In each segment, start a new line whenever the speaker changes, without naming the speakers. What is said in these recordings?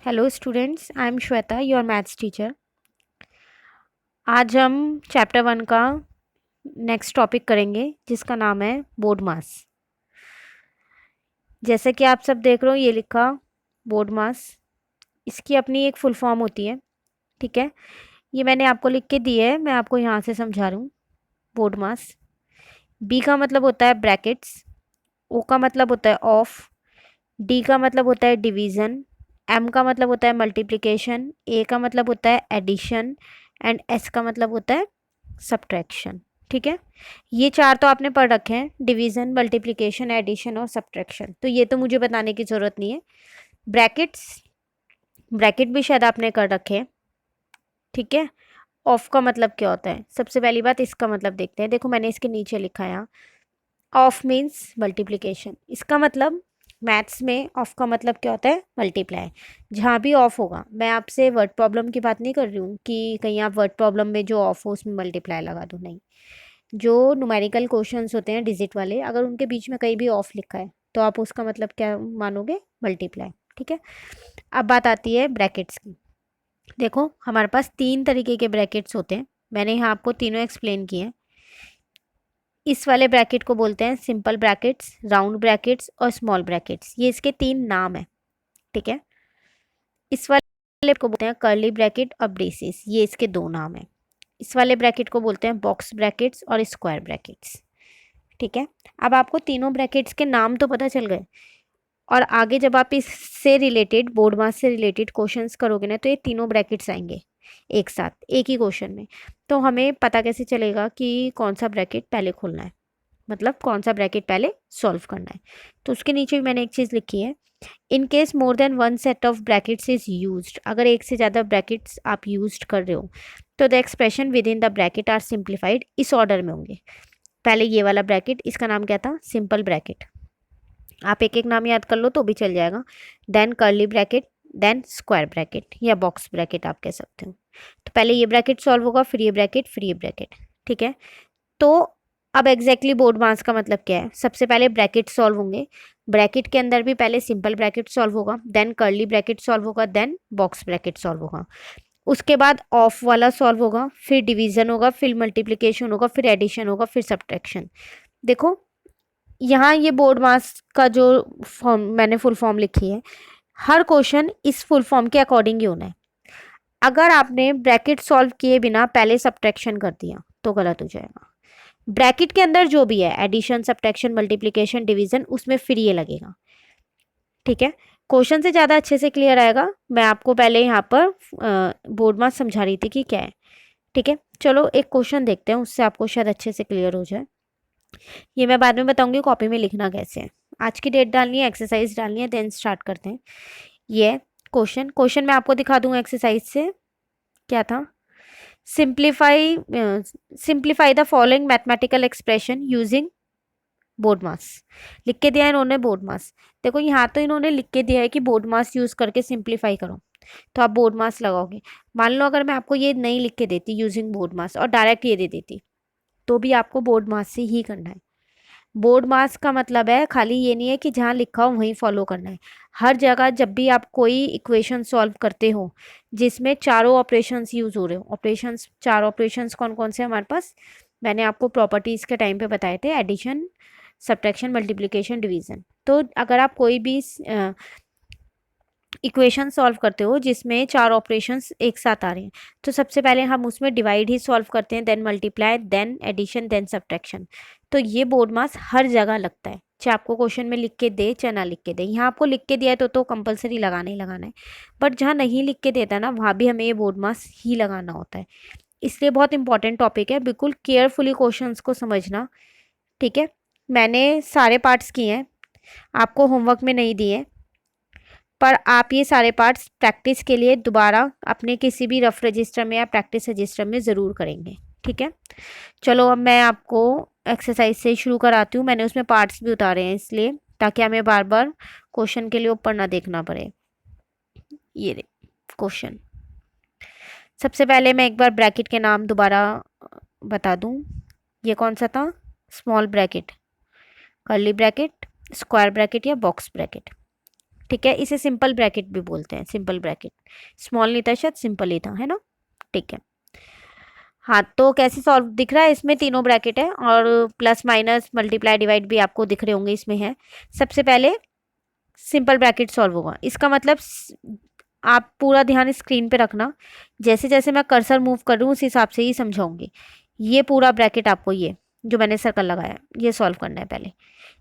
Hello students, I am Shweta, your maths teacher. आज हम chapter 1 का नेक्स्ट टॉपिक करेंगे जिसका नाम है बोर्ड मास। जैसे कि आप सब देख रहे हो, ये लिखा बोर्ड मास। इसकी अपनी एक फुल फॉर्म होती है, ठीक है। ये मैंने आपको लिख के दी है, मैं आपको यहाँ से समझा रही हूँ। बोर्ड मास, बी का मतलब होता है ब्रैकेट्स, ओ का मतलब होता है ऑफ, डी का मतलब होता है डिवीज़न, एम का मतलब होता है मल्टीप्लिकेशन, ए का मतलब होता है एडिशन एंड एस का मतलब होता है सब्ट्रैक्शन। ठीक है, ये चार तो आपने पढ़ रखे हैं, डिवीज़न, मल्टीप्लिकेशन, एडिशन और सब्ट्रैक्शन, तो ये तो मुझे बताने की ज़रूरत नहीं है। ब्रैकेट्स, ब्रैकेट भी शायद आपने कर रखे हैं, ठीक है। ऑफ का मतलब क्या होता है? सबसे पहली बात इसका मतलब देखते हैं। देखो, मैंने इसके नीचे लिखा है यहाँ, ऑफ मीन्स मल्टीप्लिकेशन। इसका मतलब मैथ्स में ऑफ का मतलब क्या होता है? मल्टीप्लाई। जहाँ भी ऑफ होगा, मैं आपसे वर्ड प्रॉब्लम की बात नहीं कर रही हूँ कि कहीं आप वर्ड प्रॉब्लम में जो ऑफ हो उसमें मल्टीप्लाई लगा दो, नहीं। जो न्यूमेरिकल क्वेश्चंस होते हैं डिजिट वाले, अगर उनके बीच में कहीं भी ऑफ लिखा है तो आप उसका मतलब क्या मानोगे? मल्टीप्लाई। ठीक है, अब बात आती है ब्रैकेट्स की। देखो, हमारे पास तीन तरीके के ब्रैकेट्स होते हैं, मैंने यहाँ आपको तीनों एक्सप्लेन किए हैं। इस वाले ब्रैकेट को बोलते हैं सिंपल ब्रैकेट्स, राउंड ब्रैकेट्स और स्मॉल ब्रैकेट्स। ये इसके तीन नाम है, ठीक है। इस वाले को बोलते हैं कर्ली ब्रैकेट और ब्रेसेस, ये इसके दो नाम है। इस वाले ब्रैकेट को बोलते हैं बॉक्स ब्रैकेट्स और स्क्वायर ब्रैकेट्स, ठीक है। अब आपको तीनों ब्रैकेट्स के नाम तो पता चल गए, और आगे जब आप इससे रिलेटेड, बोर्ड मास से रिलेटेड क्वेश्चंस करोगे ना, तो ये तीनों ब्रैकेट्स आएंगे एक साथ एक ही क्वेश्चन में। तो हमें पता कैसे चलेगा कि कौन सा ब्रैकेट पहले खोलना है, मतलब कौन सा ब्रैकेट पहले सॉल्व करना है। तो उसके नीचे भी मैंने एक चीज़ लिखी है, in case more than one set of brackets is used. अगर एक से ज़्यादा ब्रैकेट्स आप यूज कर रहे हो तो the expression within the bracket are simplified, इस ऑर्डर में होंगे। पहले ये वाला ब्रैकेट, इसका नाम क्या था? Simple bracket. आप एक एक नाम याद कर लो तो भी चल जाएगा। Then curly bracket, then square bracket या बॉक्स ब्रैकेट आप कह सकते हो। तो पहले ये ब्रैकेट सॉल्व होगा, फिर ये ब्रैकेट, फिर ये ब्रैकेट, ठीक है। तो अब एग्जैक्टली बोर्ड मास का मतलब क्या है? सबसे पहले ब्रैकेट सॉल्व होंगे, ब्रैकेट के अंदर भी पहले सिंपल ब्रैकेट सॉल्व होगा, देन कर्ली ब्रैकेट सॉल्व होगा, देन बॉक्स ब्रैकेट सॉल्व होगा। उसके बाद ऑफ वाला सॉल्व होगा, फिर डिवीजन होगा, फिर मल्टीप्लिकेशन होगा, फिर एडिशन होगा, फिर सब्ट्रैक्शन। देखो, यहाँ ये बोर्ड मास का जो फॉर्म मैंने फुल फॉर्म लिखी है, हर क्वेश्चन इस फुल फॉर्म के अकॉर्डिंग ही होना है। अगर आपने ब्रैकेट सॉल्व किए बिना पहले सब्ट्रैक्शन कर दिया तो गलत हो जाएगा। ब्रैकेट के अंदर जो भी है, एडिशन, सब्ट्रैक्शन, मल्टीप्लिकेशन, डिवीजन, उसमें फिर ये लगेगा, ठीक है। क्वेश्चन से ज़्यादा अच्छे से क्लियर आएगा। मैं आपको पहले यहाँ पर बोर्ड मास समझा रही थी कि क्या है, ठीक है। चलो एक क्वेश्चन देखते हैं, उससे आपको शायद अच्छे से क्लियर हो जाए। ये मैं बाद में बताऊंगी कॉपी में लिखना कैसे है। आज की डेट डालनी है, एक्सरसाइज डालनी है, देन स्टार्ट करते हैं। ये क्वेश्चन क्वेश्चन मैं आपको दिखा दूंगा एक्सरसाइज से। क्या था? Simplify simplify the following mathematical expression using BODMAS. लिख के दिया है इन्होंने बोर्ड मास। देखो, यहाँ तो इन्होंने लिख के दिया है कि बोर्ड मास यूज करके सिंप्लीफाई करो, तो आप बोर्ड मास लगाओगे। मान लो अगर मैं आपको ये नहीं लिख के देती यूजिंग बोर्ड मास और डायरेक्ट ये दे देती, तो भी आपको बोर्ड मास से ही करना है। बोर्ड मास का मतलब है खाली ये नहीं है कि जहाँ लिखा हो वहीं फॉलो करना है। हर जगह जब भी आप कोई इक्वेशन सॉल्व करते हो जिसमें चारों ऑपरेशंस यूज हो रहे हो, ऑपरेशंस, चार ऑपरेशंस कौन कौन से हमारे पास, मैंने आपको प्रॉपर्टीज के टाइम पे बताए थे, एडिशन, सब्ट्रैक्शन, मल्टीप्लिकेशन, डिवीजन। तो अगर आप कोई भी इक्वेशन सॉल्व करते हो जिसमें चार ऑपरेशंस एक साथ आ रहे हैं, तो सबसे पहले हम उसमें डिवाइड ही सॉल्व करते हैं, then multiply, then addition, then subtraction. तो ये बोर्ड मास हर जगह लगता है, चाहे आपको क्वेश्चन में लिख के दे चाहे ना लिख के दे। यहाँ आपको लिख के दिया है तो कंपलसरी लगाना ही लगाना है, बट जहाँ नहीं लिख के देता ना, वहाँ भी हमें ये बोर्ड मास ही लगाना होता है। इसलिए बहुत इंपॉर्टेंट टॉपिक है, बिल्कुल केयरफुली क्वेश्चंस को समझना, ठीक है। मैंने सारे पार्ट्स किए हैं, आपको होमवर्क में नहीं दिए, पर आप ये सारे पार्ट्स प्रैक्टिस के लिए दोबारा अपने किसी भी रफ रजिस्टर में या प्रैक्टिस रजिस्टर में ज़रूर करेंगे, ठीक है। चलो अब मैं आपको एक्सरसाइज से शुरू कराती हूँ। मैंने उसमें पार्ट्स भी उतारे हैं इसलिए, ताकि हमें बार बार क्वेश्चन के लिए ऊपर ना देखना पड़े। ये क्वेश्चन, सबसे पहले मैं एक बार ब्रैकेट के नाम दोबारा बता दूँ। ये कौन सा था? Small bracket, curly bracket, square bracket या बॉक्स ब्रैकेट, ठीक है, इसे सिंपल ब्रैकेट भी बोलते हैं, सिंपल ब्रैकेट। स्मॉल नहीं था शायद, सिंपल ही था, है ना। ठीक है, हाँ तो कैसे सॉल्व दिख रहा है, इसमें तीनों ब्रैकेट है और प्लस माइनस मल्टीप्लाई डिवाइड भी आपको दिख रहे होंगे इसमें है। सबसे पहले सिंपल ब्रैकेट सॉल्व होगा, इसका मतलब आप पूरा ध्यान स्क्रीन पे रखना, जैसे जैसे मैं कर्सर मूव कर रही हूँ उस हिसाब से ही समझाऊंगी। ये पूरा ब्रैकेट आपको, ये जो मैंने सर्कल लगाया ये सॉल्व करना है पहले।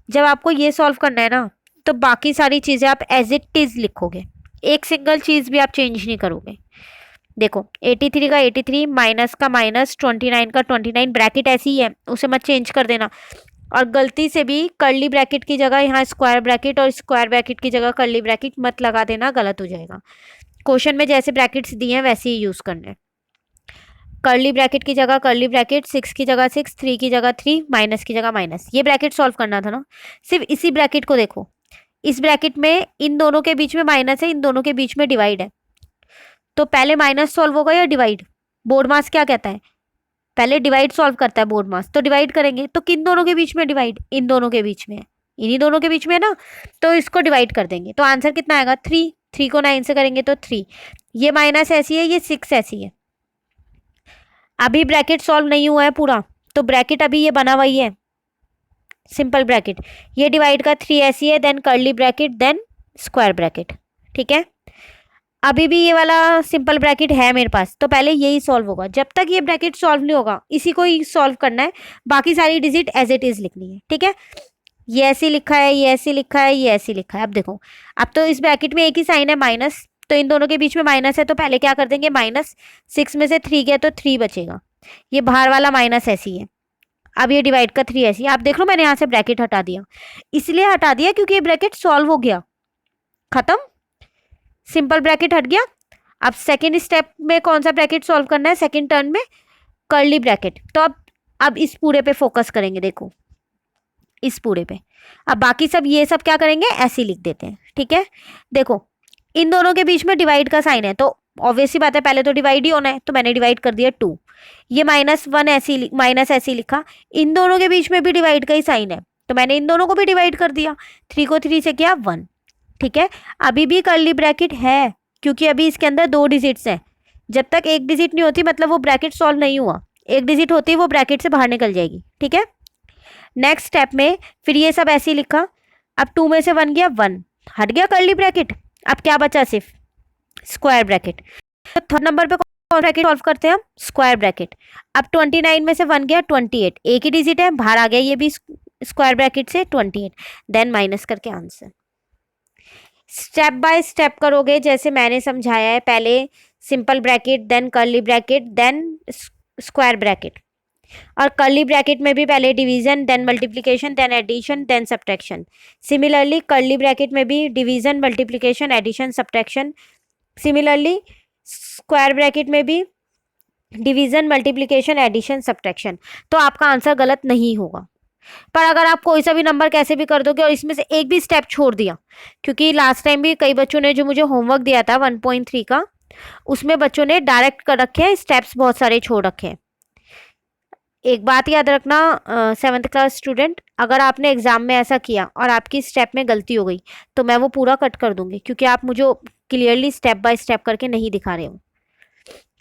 जब आपको ये सॉल्व करना है ना, तो बाकी सारी चीज़ें आप एज इट इज लिखोगे, एक सिंगल चीज़ भी आप चेंज नहीं करोगे। देखो 83 का 83, माइनस का माइनस, 29 का 29, ब्रैकेट ऐसी ही है, उसे मत चेंज कर देना। और गलती से भी कर्ली ब्रैकेट की जगह यहाँ स्क्वायर ब्रैकेट और स्क्वायर ब्रैकेट की जगह कर्ली ब्रैकेट मत लगा देना, गलत हो जाएगा। क्वेश्चन में जैसे ब्रैकेट्स दिए हैं वैसे ही यूज़ करना है। कर्ली ब्रैकेट की जगह कर्ली ब्रैकेट, 6 की जगह 6, 3 की जगह 3, माइनस की जगह माइनस, ये ब्रैकेट सॉल्व करना था ना। सिर्फ इसी ब्रैकेट को देखो, इस ब्रैकेट में इन दोनों के बीच में माइनस है, इन दोनों के बीच में डिवाइड है, तो पहले माइनस सॉल्व होगा या डिवाइड। बोर्ड मास क्या कहता है, पहले डिवाइड सॉल्व करता है बोर्ड मास, तो डिवाइड करेंगे। तो किन दोनों के बीच में डिवाइड, इन दोनों के बीच में है, इन्हीं दोनों के बीच में है ना, तो इसको डिवाइड कर देंगे। तो आंसर कितना आएगा 3, 3 को 9 से करेंगे तो 3, ये माइनस ऐसी है, ये 6 ऐसी है। अभी ब्रैकेट सॉल्व नहीं हुआ है पूरा, तो ब्रैकेट अभी ये बना हुआ ही है, सिंपल ब्रैकेट। ये डिवाइड का 3 ऐसी है, then curly bracket, then square bracket. ठीक है, अभी भी ये वाला सिंपल ब्रैकेट है मेरे पास, तो पहले यही सॉल्व होगा। जब तक ये ब्रैकेट सॉल्व नहीं होगा इसी को ही सॉल्व करना है, बाकी सारी डिजिट एज इट इज लिखनी है। ठीक है, ये ऐसे लिखा है, ये ऐसे लिखा है, ये ऐसे लिखा है। अब देखो, अब तो इस ब्रैकेट में एक ही साइन है माइनस, तो इन दोनों के बीच में माइनस है, तो पहले क्या कर देंगे, माइनस 6 में से 3 गया तो 3 बचेगा, ये बाहर वाला माइनस ऐसी है। अब ये डिवाइड का 3 ऐसी है। आप देख लो मैंने यहाँ से ब्रैकेट हटा दिया, इसलिए हटा दिया क्योंकि ये ब्रैकेट सॉल्व हो गया, खत्म, सिंपल ब्रैकेट हट गया। अब सेकेंड स्टेप में कौन सा ब्रैकेट सॉल्व करना है, सेकेंड टर्न में कर्ली ब्रैकेट। तो अब इस पूरे पे फोकस करेंगे, देखो इस पूरे पे। अब बाकी सब ये सब क्या करेंगे, ऐसे लिख देते हैं। ठीक है, देखो इन दोनों के बीच में डिवाइड का साइन है, तो ऑब्वियसली बात है पहले तो डिवाइड ही होना है, तो मैंने डिवाइड कर दिया 2। ये -1 ऐसी, माइनस ऐसी लिखा, इन दोनों के बीच में भी डिवाइड का ही साइन है, तो मैंने इन दोनों को भी डिवाइड कर दिया, 3 को 3 से किया 1। ठीक है, अभी भी कर्ली ब्रैकेट है क्योंकि अभी इसके अंदर 2 डिजिट्स हैं। जब तक एक डिजिट नहीं होती मतलब वो ब्रैकेट सॉल्व नहीं हुआ, एक डिजिट होती है वो ब्रैकेट से बाहर निकल जाएगी। ठीक है, नेक्स्ट स्टेप में फिर ये सब ऐसे ही लिखा, अब 2 में से 1 गया 1, हट गया कर्ली ब्रैकेट। अब क्या बचा, सिर्फ स्क्वायर ब्रैकेट। तो थर्ड नंबर पे कौन ब्रैकेट सॉल्व करते हैं हम, स्क्वायर ब्रैकेट। अब 29 में से 1 गया 28, एक ही डिजिट है, बाहर आ गया ये भी स्क्वायर ब्रैकेट से 28, देन माइनस करके आंसर। स्टेप बाय स्टेप करोगे जैसे मैंने समझाया है, पहले simple bracket, then curly bracket, then square bracket. और कर्ली ब्रैकेट में भी पहले division, then multiplication, then addition, then subtraction. Similarly curly bracket में भी division, multiplication, addition, subtraction. Similarly square bracket में भी डिवीजन, मल्टीप्लिकेशन, एडिशन, सब्ट्रैक्शन। तो आपका आंसर गलत नहीं होगा। पर अगर आप कोई सा भी नंबर कैसे भी कर दोगे और इसमें से एक भी स्टेप छोड़ दिया, क्योंकि लास्ट टाइम भी कई बच्चों ने जो मुझे होमवर्क दिया था 1.3 का, उसमें बच्चों ने डायरेक्ट कर रखे हैं, स्टेप्स बहुत सारे छोड़ रखे हैं। एक बात याद रखना 7th क्लास स्टूडेंट, अगर आपने एग्जाम में ऐसा किया और आपकी स्टेप में गलती हो गई तो मैं वो पूरा कट कर दूंगी, क्योंकि आप मुझे क्लियरली स्टेप बाय स्टेप करके नहीं दिखा रहे हो।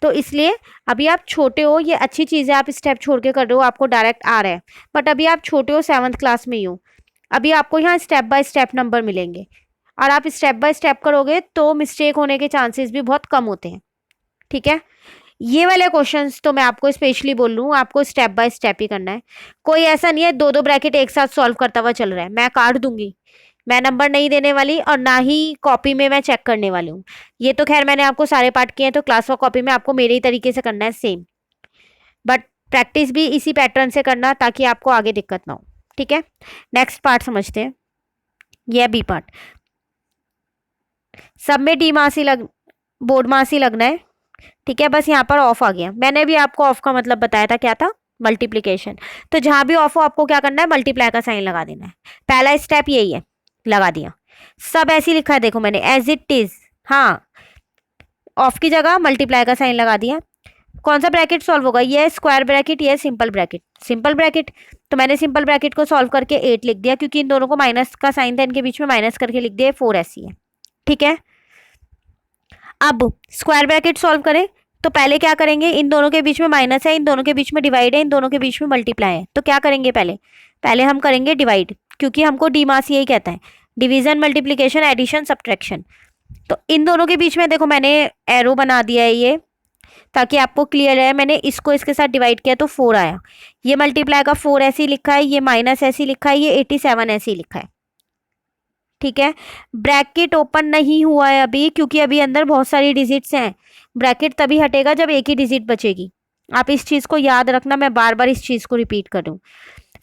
तो इसलिए अभी आप छोटे हो, ये अच्छी चीज़ है, आप स्टेप छोड़ के कर रहे हो, आपको डायरेक्ट आ रहा है, बट अभी आप छोटे हो, 7th क्लास में ही हो, अभी आपको यहाँ स्टेप बाय स्टेप नंबर मिलेंगे, और आप स्टेप बाय स्टेप करोगे तो मिस्टेक होने के चांसेस भी बहुत कम होते हैं। ठीक है, ये वाले क्वेश्चंस तो मैं आपको स्पेशली बोल रही हूँ, आपको स्टेप बाय स्टेप ही करना है। कोई ऐसा नहीं है 2-2 ब्रैकेट एक साथ सॉल्व करता हुआ चल रहा है, मैं काट दूंगी, मैं नंबर नहीं देने वाली, और ना ही कॉपी में मैं चेक करने वाली हूँ। ये तो खैर मैंने आपको सारे पार्ट किए हैं, तो क्लास व कॉपी में आपको मेरे ही तरीके से करना है सेम, बट प्रैक्टिस भी इसी पैटर्न से करना ताकि आपको आगे दिक्कत ना हो। ठीक है, नेक्स्ट पार्ट समझते हैं, यह बी पार्ट। सब में डी मास ही बोर्ड मास ही लगना है। ठीक है, बस यहाँ पर ऑफ आ गया, मैंने भी आपको ऑफ का मतलब बताया था, क्या था, मल्टीप्लिकेशन। तो जहां भी ऑफ हो आपको क्या करना है, मल्टीप्लाई का साइन लगा देना है। पहला स्टेप यही है, लगा दिया। सब ऐसे लिखा है, देखो मैंने एज इट इज, हाँ ऑफ की जगह मल्टीप्लाई का साइन लगा दिया। कौन सा ब्रैकेट सॉल्व होगा, ये स्क्वायर ब्रैकेट, ये सिंपल ब्रैकेट, सिंपल ब्रैकेट। तो मैंने सिंपल ब्रैकेट को सॉल्व करके 8 लिख दिया, क्योंकि इन दोनों को माइनस का साइन था, इनके बीच में माइनस करके लिख दिया, 4 ऐसी है। ठीक है। अब स्क्वायर ब्रैकेट सॉल्व करें तो पहले क्या करेंगे, इन दोनों के बीच में माइनस है, इन दोनों के बीच में डिवाइड है, इन दोनों के बीच में मल्टीप्लाई है, तो क्या करेंगे, पहले पहले हम करेंगे डिवाइड, क्योंकि हमको डीमास यही कहता है, डिवीजन मल्टीप्लीकेशन एडिशन सब्ट्रैक्शन। तो इन दोनों के बीच में देखो मैंने एरो बना दिया है ये, ताकि आपको क्लियर है। मैंने इसको इसके साथ डिवाइड किया तो 4 आया, ये मल्टीप्लाई का 4 ऐसे ही लिखा है, ये माइनस ऐसे ही लिखा है, ये 87 ऐसे ही लिखा है। ठीक है, ब्रैकेट ओपन नहीं हुआ है अभी, क्योंकि अभी अंदर बहुत सारी डिजिट्स हैं। ब्रैकेट तभी हटेगा जब एक ही डिजिट बचेगी। आप इस चीज को याद रखना, मैं बार बार इस चीज को रिपीट कर दूं।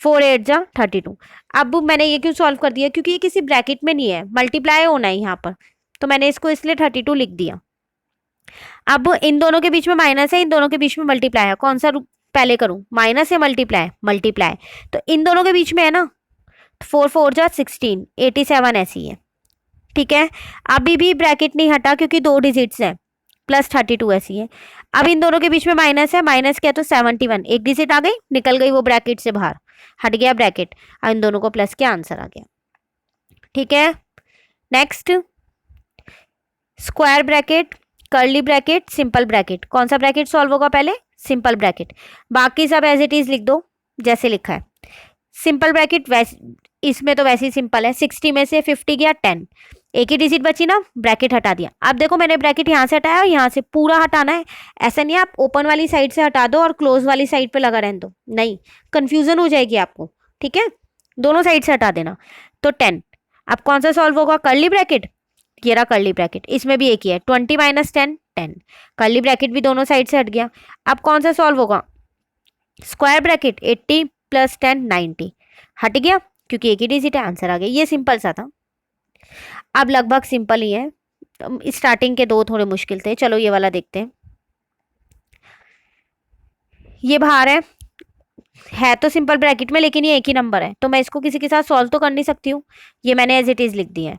4 8 जा 32। अब मैंने ये क्यों सॉल्व कर दिया, क्योंकि ये किसी ब्रैकेट में नहीं है, मल्टीप्लाई होना है यहाँ पर, तो मैंने इसको इसलिए 32 लिख दिया। अब इन दोनों के बीच में माइनस है, इन दोनों के बीच में मल्टीप्लाई है, कौन सा पहले करूं, माइनस या मल्टीप्लाई, मल्टीप्लाई। तो इन दोनों के बीच में है ना, 4 4 जा 16, 87 ऐसी है। ठीक है, अभी भी ब्रैकेट नहीं हटा क्योंकि 2 डिजिट्स हैं, प्लस 32 ऐसी है। अब इन दोनों के बीच में माइनस है, माइनस क्या, तो 71, एक डिजिट आ गई, निकल गई वो ब्रैकेट से बाहर, हट गया ब्रैकेट, और इन दोनों को प्लस के आंसर आ गया। ठीक है, next square bracket, curly bracket, simple bracket, कौन सा ब्रैकेट सॉल्व होगा पहले, सिंपल ब्रैकेट, बाकी सब एज इट इज लिख दो जैसे लिखा है। सिंपल ब्रैकेट इसमें तो वैसे ही सिंपल है, 60 में से 50 गया 10, एक ही डिजिट बची ना, ब्रैकेट हटा दिया। अब देखो मैंने ब्रैकेट यहाँ से हटाया और यहाँ से पूरा हटाना है, ऐसा नहीं आप ओपन वाली साइड से हटा दो और क्लोज वाली साइड पे लगा रहने दो, नहीं, कंफ्यूजन हो जाएगी आपको। ठीक है, दोनों साइड से हटा देना। तो 10, अब कौन सा सॉल्व होगा, कर्ली ब्रैकेट, ये रहा कर्ली ब्रैकेट, इसमें भी एक ही है, 20 माइनस 10 10, कर्ली ब्रैकेट भी दोनों साइड से हट गया। अब कौन सा सॉल्व होगा, स्क्वायर ब्रैकेट, 80 प्लस 10 90, हट गया क्योंकि एक ही डिजिट है, आंसर आ गया। ये सिंपल सा था, अब लगभग सिंपल ही है। स्टार्टिंग के 2 थोड़े मुश्किल थे, चलो ये वाला देखते हैं। ये बाहर है तो सिंपल ब्रैकेट में, लेकिन ये एक ही नंबर है, तो मैं इसको किसी के साथ सॉल्व तो कर नहीं सकती हूँ, ये मैंने एज इट इज लिख दिया है।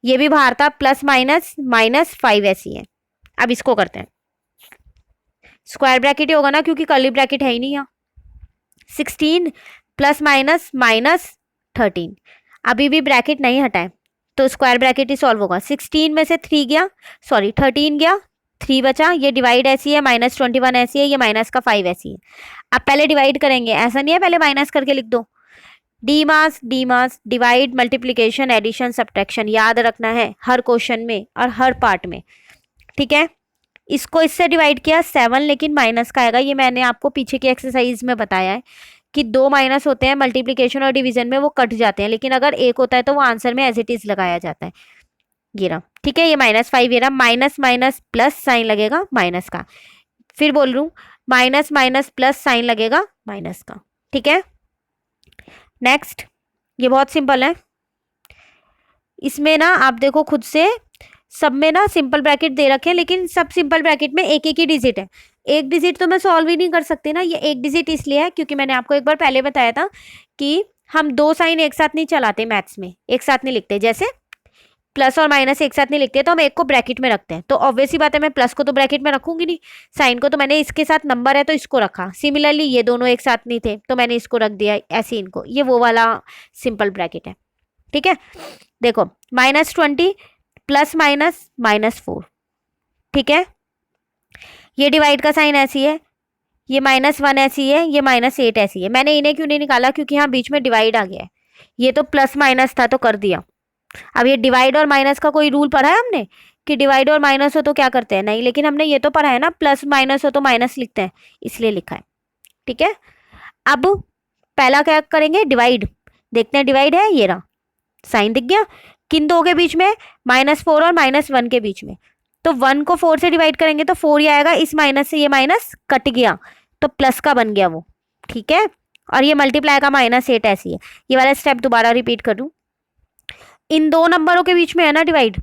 ये भी बाहर था, प्लस माइनस माइनस 5 ऐसी है। अब इसको करते हैं, स्क्वायर ब्रैकेट ही होगा ना, क्योंकि कर्ली ब्रैकेट है ही नहीं यहाँ। 16 प्लस माइनस माइनस 13, अभी भी ब्रैकेट नहीं हटाए, तो स्क्वायर ब्रैकेट ही सॉल्व होगा। 16 में से 3 गया, सॉरी 13 गया, 3 बचा, ये डिवाइड ऐसी है, माइनस 21 ऐसी है, ये माइनस का 5 ऐसी है। अब पहले डिवाइड करेंगे, ऐसा नहीं है पहले माइनस करके लिख दो, डी मास डिवाइड मल्टीप्लीकेशन एडिशन सब्ट्रैक्शन, याद रखना है हर क्वेश्चन में और हर पार्ट में। ठीक है, इसको इससे डिवाइड किया 7, लेकिन माइनस का आएगा, ये मैंने आपको पीछे की एक्सरसाइज में बताया है कि 2 माइनस होते हैं मल्टीप्लीकेशन और डिवीजन में, वो कट जाते हैं, लेकिन अगर एक होता है तो वो आंसर में एज इट इज लगाया जाता है। ये रहा, ठीक है, ये -5, ये रहा, माइनस माइनस प्लस साइन लगेगा माइनस का, फिर बोल रही हूँ माइनस माइनस प्लस साइन लगेगा माइनस का। ठीक है, नेक्स्ट, ये बहुत सिंपल है, इसमें ना आप देखो खुद से, सब में ना सिंपल ब्रैकेट दे रखे हैं, लेकिन सब सिंपल ब्रैकेट में एक एक ही डिजिट है। एक डिजिट तो मैं सॉल्व ही नहीं कर सकती ना, ये एक डिजिट इसलिए है क्योंकि मैंने आपको एक बार पहले बताया था कि हम 2 साइन एक साथ नहीं चलाते, मैथ्स में एक साथ नहीं लिखते, जैसे प्लस और माइनस एक साथ नहीं लिखते, तो हम एक को ब्रैकेट में रखते हैं, तो ऑब्वियस ही बात है मैं प्लस को तो ब्रैकेट में रखूंगी नहीं, साइन को तो मैंने इसके साथ नंबर है तो इसको रखा, सिमिलरली ये दोनों एक साथ नहीं थे तो मैंने इसको रख दिया ऐसे इनको, ये वो वाला सिंपल ब्रैकेट है। ठीक है, देखो -20 प्लस माइनस -4, ठीक है, ये डिवाइड का साइन ऐसी है, ये -1 ऐसी है, ये -8 ऐसी है। मैंने इन्हें क्यों नहीं निकाला, क्योंकि यहाँ बीच में डिवाइड आ गया है, ये तो प्लस माइनस था तो कर दिया। अब ये डिवाइड और माइनस का कोई रूल पढ़ा है हमने कि डिवाइड और माइनस हो तो क्या करते हैं, नहीं, लेकिन हमने ये तो पढ़ा है ना प्लस माइनस हो तो माइनस लिखते हैं, इसलिए लिखा है। ठीक है, अब पहला क्या करेंगे, डिवाइड, देखते हैं डिवाइड है, ये रहा साइन दिख गया, किन दो के बीच में, -4 और -1 के बीच में, तो 1 को 4 से डिवाइड करेंगे तो 4 ही आएगा, इस माइनस से ये माइनस कट गया तो प्लस का बन गया वो। ठीक है, और ये मल्टीप्लाई का -8 ऐसी है। ये वाला स्टेप दोबारा रिपीट कर दूं, इन 2 नंबरों के बीच में है ना डिवाइड,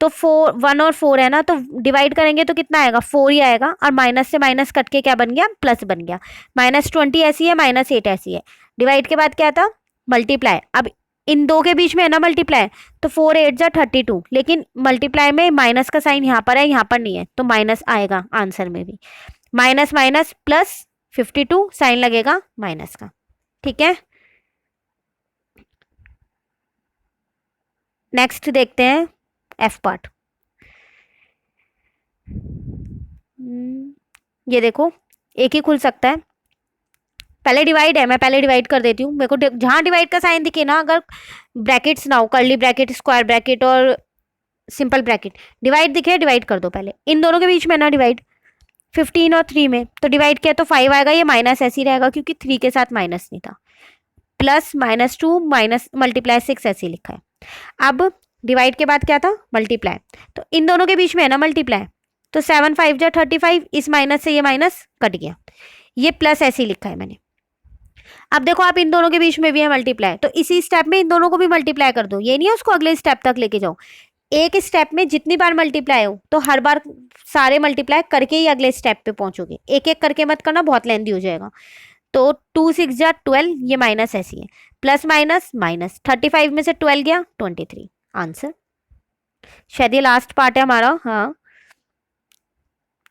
तो 1 और 4 है ना, तो डिवाइड करेंगे तो कितना आएगा, 4 ही आएगा, और माइनस से माइनस कट के क्या बन गया, प्लस बन गया। -20 ऐसी है, -8 ऐसी है, डिवाइड के बाद क्या था, मल्टीप्लाई। अब इन 2 के बीच में है ना मल्टीप्लाई, तो 4 8 जा 32, लेकिन मल्टीप्लाई में माइनस का साइन यहाँ पर है, यहाँ पर नहीं है, तो माइनस आएगा आंसर में भी, माइनस माइनस प्लस 52 साइन लगेगा माइनस का। ठीक है, नेक्स्ट देखते हैं एफ पार्ट। ये देखो एक ही खुल सकता है। पहले डिवाइड है, मैं पहले डिवाइड कर देती हूँ। मेरे को जहां डिवाइड का साइन दिखे ना, अगर ब्रैकेट्स ना हो, कर्ली ब्रैकेट, स्क्वायर ब्रैकेट और सिंपल ब्रैकेट, डिवाइड दिखे डिवाइड कर दो। पहले इन दोनों के बीच में ना डिवाइड, 15 और 3 में तो डिवाइड किया तो 5 आएगा, ये माइनस ऐसे ही रहेगा क्योंकि 3 के साथ माइनस नहीं था। प्लस -2 माइनस मल्टीप्लाई 6 ऐसे ही लिखा है। अब डिवाइड के बाद क्या था, मल्टीप्लाई, तो इन दोनों के बीच में है ना मल्टीप्लाई, तो 7 5 जा 35, इस माइनस से ये माइनस कट गया, ये प्लस ऐसे ही लिखा है मैंने। अब देखो आप इन दोनों के बीच में भी है मल्टीप्लाई, तो इसी स्टेप में इन दोनों को भी मल्टीप्लाई कर दो। ये नहीं है उसको अगले स्टेप तक लेके जाओ, एक स्टेप में जितनी बार मल्टीप्लाई हो तो हर बार सारे मल्टीप्लाई करके ही अगले स्टेप पे पहुंचोगे, एक एक करके मत करना, बहुत लेंदी हो जाएगा। तो 2 6 जा 12, ये माइनस ऐसी है, प्लस माइनस माइनस, 35 में से 12 गया 23, आंसर। शायद ये लास्ट पार्ट है हमारा। हाँ,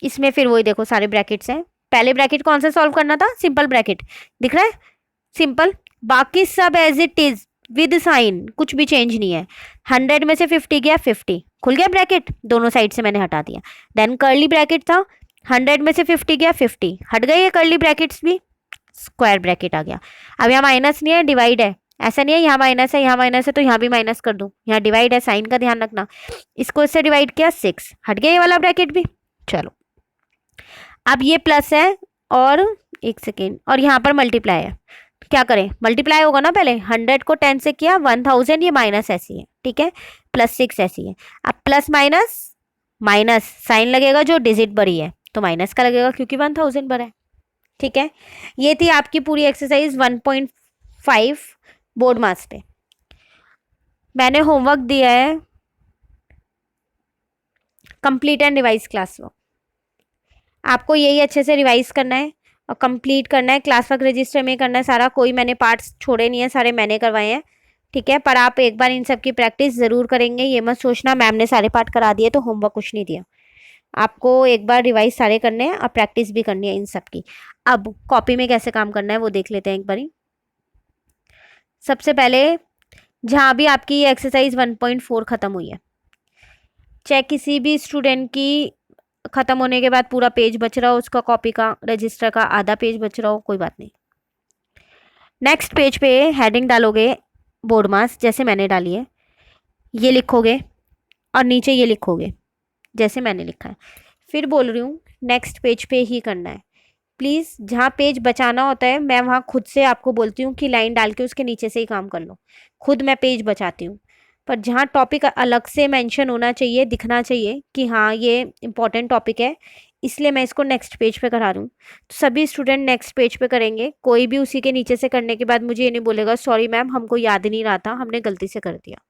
इसमें फिर वही देखो सारे ब्रैकेट्स हैं। पहले ब्रैकेट कौन सा सॉल्व करना था, सिंपल ब्रैकेट दिख रहा है, सिंपल, बाकी सब as it is with sign, कुछ भी चेंज नहीं है। 100 में से 50 गया 50, खुल गया ब्रैकेट, दोनों साइड से मैंने हटा दिया। देन कर्ली ब्रैकेट था, 100 में से 50 गया 50, हट गए ये कर्ली ब्रैकेट्स भी, स्क्वायर ब्रैकेट आ गया। अब यहाँ माइनस नहीं है, डिवाइड है, ऐसा नहीं है यहाँ माइनस है यहाँ माइनस है तो यहाँ भी माइनस कर दूँ, यहाँ डिवाइड है, साइन का ध्यान रखना। इसको इससे डिवाइड किया 6, हट गया ये वाला ब्रैकेट भी। चलो अब ये प्लस है और एक सेकेंड, और यहाँ पर मल्टीप्लाई है, क्या करें, मल्टीप्लाई होगा ना, पहले 100 को 10 से किया 1000, ये माइनस ऐसी है, ठीक है, प्लस 6 ऐसी है। अब प्लस माइनस माइनस साइन लगेगा, जो डिजिट बड़ी है तो माइनस का लगेगा क्योंकि 1000 बड़ा है, ठीक है। ये थी आपकी पूरी एक्सरसाइज 1.5 बोर्ड मास पे। मैंने होमवर्क दिया है complete and revise class work, आपको यही अच्छे से रिवाइज करना है और कंप्लीट करना है, क्लास वर्क रजिस्टर में करना है सारा, कोई मैंने पार्ट्स छोड़े नहीं है, सारे मैंने करवाए हैं, ठीक है। पर आप एक बार इन सब की प्रैक्टिस ज़रूर करेंगे, ये मत सोचना मैम ने सारे पार्ट करा दिए तो होमवर्क कुछ नहीं दिया, आपको एक बार रिवाइज सारे करने हैं और प्रैक्टिस भी करनी है इन सब की। अब कॉपी में कैसे काम करना है वो देख लेते हैं एक बारी। सबसे पहले जहाँ भी आपकी ये एक्सरसाइज 1.4 ख़त्म हुई है, चाहे किसी भी स्टूडेंट की ख़त्म होने के बाद पूरा पेज बच रहा हो उसका कॉपी का, रजिस्टर का आधा पेज बच रहा हो, कोई बात नहीं, नेक्स्ट पेज पे हेडिंग डालोगे बोर्ड मास, जैसे मैंने डाली है, ये लिखोगे और नीचे ये लिखोगे जैसे मैंने लिखा है। फिर बोल रही हूँ नेक्स्ट पेज पे ही करना है, प्लीज़ जहाँ पेज बचाना होता है मैं वहाँ खुद से आपको बोलती हूँ कि लाइन डाल के उसके नीचे से ही काम कर लो, खुद मैं पेज बचाती हूँ। पर जहाँ टॉपिक अलग से मेंशन होना चाहिए, दिखना चाहिए कि हाँ ये इंपॉर्टेंट टॉपिक है, इसलिए मैं इसको नेक्स्ट पेज पे करा रही हूँ। तो सभी स्टूडेंट नेक्स्ट पेज पे करेंगे, कोई भी उसी के नीचे से करने के बाद मुझे ये नहीं बोलेगा सॉरी मैम हमको याद नहीं रहा था, हमने गलती से कर दिया।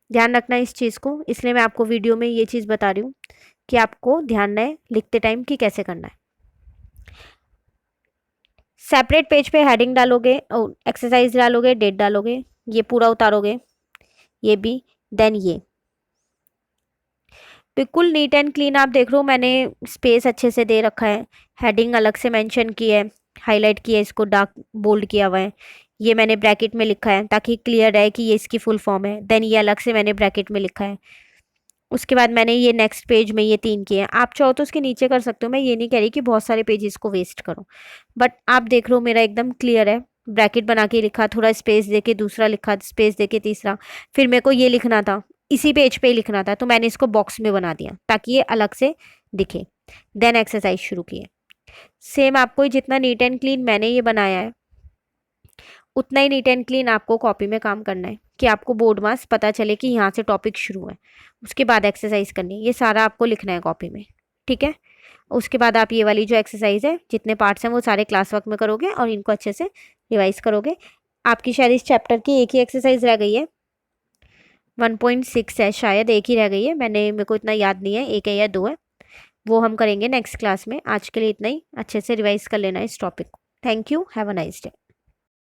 ध्यान रखना इस चीज़ को, इसलिए मैं आपको वीडियो में ये चीज़ बता रही हूँ कि आपको ध्यान रहे लिखते टाइम कि कैसे करना है। सेपरेट पेज पे हेडिंग डालोगे, एक्सरसाइज डालोगे, डेट डालोगे, ये पूरा उतारोगे, ये भी, देन ये बिल्कुल नीट एंड क्लीन। आप देख रहे हो मैंने स्पेस अच्छे से दे रखा है, हेडिंग अलग से मेंशन की है, हाईलाइट किया है, इसको डार्क बोल्ड किया हुआ है, ये मैंने ब्रैकेट में लिखा है ताकि क्लियर रहे कि ये इसकी फुल फॉर्म है। देन ये अलग से मैंने ब्रैकेट में लिखा है। उसके बाद मैंने ये नेक्स्ट पेज में ये 3 किए हैं, आप चाहो तो उसके नीचे कर सकते हो, मैं ये नहीं कह रही कि बहुत सारे पेजेस को वेस्ट करो, बट आप देख रहे हो मेरा एकदम क्लियर है, ब्रैकेट बना के लिखा, थोड़ा स्पेस दे के दूसरा लिखा, स्पेस दे के तीसरा, फिर मेरे को ये लिखना था, इसी पेज पे ही लिखना था तो मैंने इसको बॉक्स में बना दिया ताकि ये अलग से दिखे। देन एक्सरसाइज शुरू किए, सेम आपको जितना नीट एंड क्लीन मैंने ये बनाया है उतना ही नीट एंड क्लीन आपको कॉपी में काम करना है कि आपको बोर्ड मास पता चले कि यहाँ से टॉपिक शुरू है, उसके बाद एक्सरसाइज करनी है, ये सारा आपको लिखना है कॉपी में, ठीक है। उसके बाद आप ये वाली जो एक्सरसाइज है जितने पार्ट्स हैं वो सारे क्लास वर्क में करोगे और इनको अच्छे से रिवाइज करोगे। आपकी शायद इस चैप्टर की एक ही एक्सरसाइज रह गई है, 1.6 है शायद, एक ही रह गई है, मेरे को इतना याद नहीं है, 1 है या 2 है, वो हम करेंगे नेक्स्ट क्लास में। आज के लिए इतना ही, अच्छे से रिवाइज कर लेना इस टॉपिक को। Thank you, have a nice day.